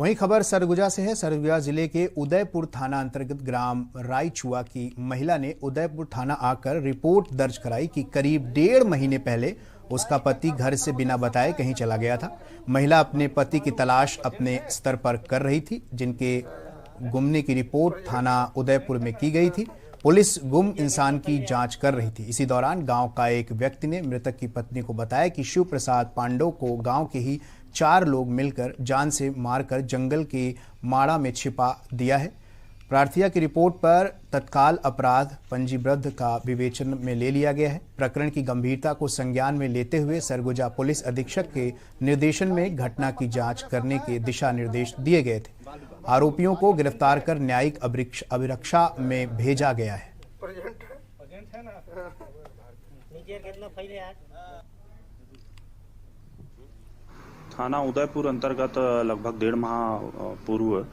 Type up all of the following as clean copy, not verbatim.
वहीं खबर सरगुजा से है। सरगुजा जिले के उदयपुर थाना अंतर्गत ग्राम रायचुआ की महिला ने उदयपुर थाना आकर रिपोर्ट दर्ज कराई कि करीब 1.5 महीने पहले उसका पति घर से बिना बताए कहीं चला गया था। महिला अपने पति की तलाश अपने स्तर पर कर रही थी, जिनके गुमने की रिपोर्ट थाना उदयपुर में की गई थी। पुलिस गुम इंसान की जांच कर रही थी। इसी दौरान गांव का एक व्यक्ति ने मृतक की पत्नी को बताया कि शिव प्रसाद पांडव को गांव के ही 4 लोग मिलकर जान से मारकर जंगल के माड़ा में छिपा दिया है। प्रार्थिया की रिपोर्ट पर तत्काल अपराध पंजीबद्ध का विवेचन में ले लिया गया है। प्रकरण की गंभीरता को संज्ञान में लेते हुए सरगुजा पुलिस अधीक्षक के निर्देशन में घटना की जांच करने के दिशा निर्देश दिए गए थे। आरोपियों को गिरफ्तार कर न्यायिक अभिरक्षा में भेजा गया है। थाना उदयपुर अंतर्गत लगभग 1.5 माह पूर्व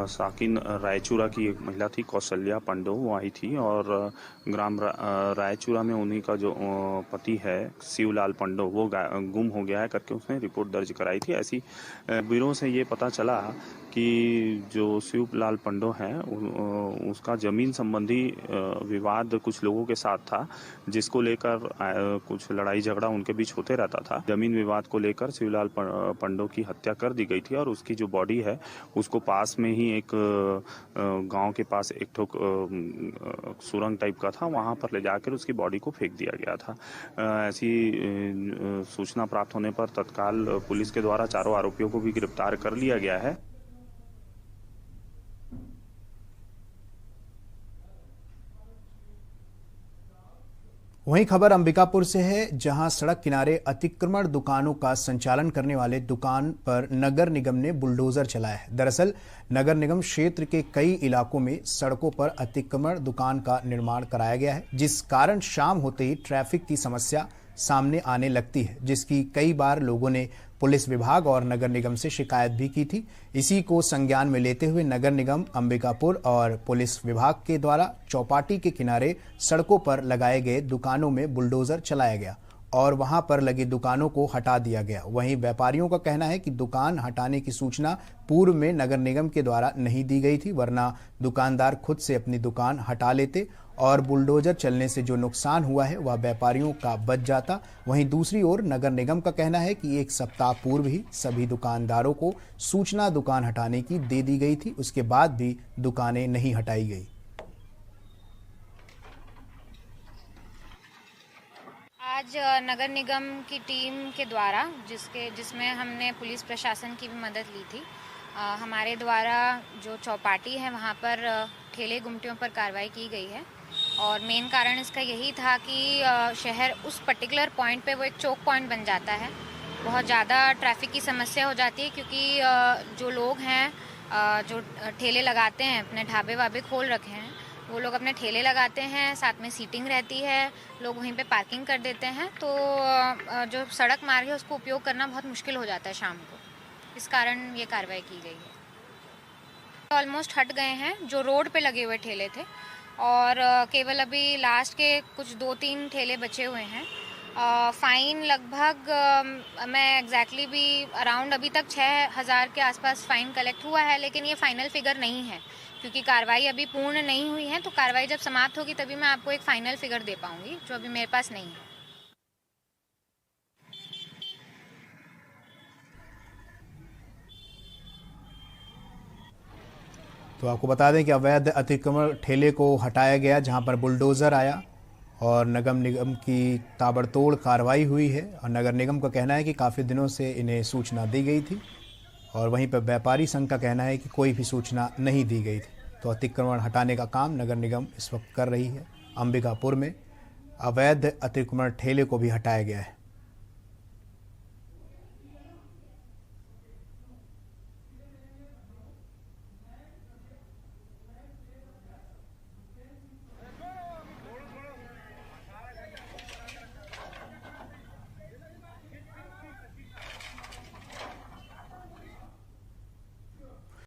साकिन रायचूरा की एक महिला थी, कौशल्या पांडव, वो आई थी और ग्राम रायचूरा में उन्हीं का जो पति है शिवलाल पांडव वो गुम हो गया है करके उसने रिपोर्ट दर्ज कराई थी। ऐसी ब्यूरो से ये पता चला कि जो शिवलाल पांडव है उसका जमीन संबंधी विवाद कुछ लोगों के साथ था, जिसको लेकर कुछ लड़ाई झगड़ा उनके बीच होते रहता था। जमीन विवाद को लेकर शिवलाल पांडव की हत्या कर दी गई थी और उसकी जो बॉडी है उसको पास में ही एक गांव के पास एक ठोक सुरंग टाइप का था, वहां पर ले जाकर उसकी बॉडी को फेंक दिया गया था। ऐसी सूचना प्राप्त होने पर तत्काल पुलिस के द्वारा 4 आरोपियों को भी गिरफ्तार कर लिया गया है। वहीं खबर अंबिकापुर से है, जहां सड़क किनारे अतिक्रमण दुकानों का संचालन करने वाले दुकान पर नगर निगम ने बुलडोजर चलाया है। दरअसल नगर निगम क्षेत्र के कई इलाकों में सड़कों पर अतिक्रमण दुकान का निर्माण कराया गया है, जिस कारण शाम होते ही ट्रैफिक की समस्या सामने आने लगती है, जिसकी कई बार लोगों ने पुलिस विभाग और नगर निगम से शिकायत भी की थी। इसी को संज्ञान में लेते हुए नगर निगम अंबिकापुर और पुलिस विभाग के द्वारा चौपाटी के किनारे सड़कों पर लगाए गए दुकानों में बुलडोजर चलाया गया और वहां पर लगी दुकानों को हटा दिया गया। वहीं व्यापारियों का कहना है कि दुकान हटाने की सूचना पूर्व में नगर निगम के द्वारा नहीं दी गई थी, वरना दुकानदार खुद से अपनी दुकान हटा लेते और बुलडोजर चलने से जो नुकसान हुआ है वह व्यापारियों का बच जाता। वहीं दूसरी ओर नगर निगम का कहना है कि 1 सप्ताह पूर्व ही सभी दुकानदारों को सूचना दुकान हटाने की दे दी गई थी, उसके बाद भी दुकानें नहीं हटाई गई। आज नगर निगम की टीम के द्वारा जिसमें हमने पुलिस प्रशासन की भी मदद ली थी, हमारे द्वारा जो चौपाटी है वहाँ पर ठेले गुमटियों पर कार्रवाई की गई है। और मेन कारण इसका यही था कि शहर उस पर्टिकुलर पॉइंट पे वो एक चौक पॉइंट बन जाता है, बहुत ज़्यादा ट्रैफिक की समस्या हो जाती है, क्योंकि जो लोग हैं जो ठेले लगाते हैं, अपने ढाबे वाबे खोल रखे हैं, वो लोग अपने ठेले लगाते हैं, साथ में सीटिंग रहती है, लोग वहीं पे पार्किंग कर देते हैं, तो जो सड़क मार्ग है उसको उपयोग करना बहुत मुश्किल हो जाता है शाम को। इस कारण ये कार्रवाई की गई है। ऑलमोस्ट हट गए हैं जो रोड पे लगे हुए ठेले थे और केवल अभी लास्ट के कुछ 2-3 ठेले बचे हुए हैं। फ़ाइन लगभग मैं एग्जैक्टली भी अराउंड अभी तक 6,000 के आसपास फ़ाइन कलेक्ट हुआ है, लेकिन ये फाइनल फिगर नहीं है क्योंकि कार्रवाई अभी पूर्ण नहीं हुई है। तो कार्रवाई जब समाप्त होगी तभी मैं आपको एक फाइनल फिगर दे पाऊंगी, जो अभी मेरे पास नहीं है। तो आपको बता दें कि अवैध अतिक्रमण ठेले को हटाया गया, जहां पर बुलडोजर आया और नगर निगम की ताबड़तोड़ कार्रवाई हुई है। और नगर निगम का कहना है कि काफ़ी दिनों से इन्हें सूचना दी गई थी और वहीं पर व्यापारी संघ का कहना है कि कोई भी सूचना नहीं दी गई थी। तो अतिक्रमण हटाने का काम नगर निगम इस वक्त कर रही है। अंबिकापुर में अवैध अतिक्रमण ठेले को भी हटाया गया है।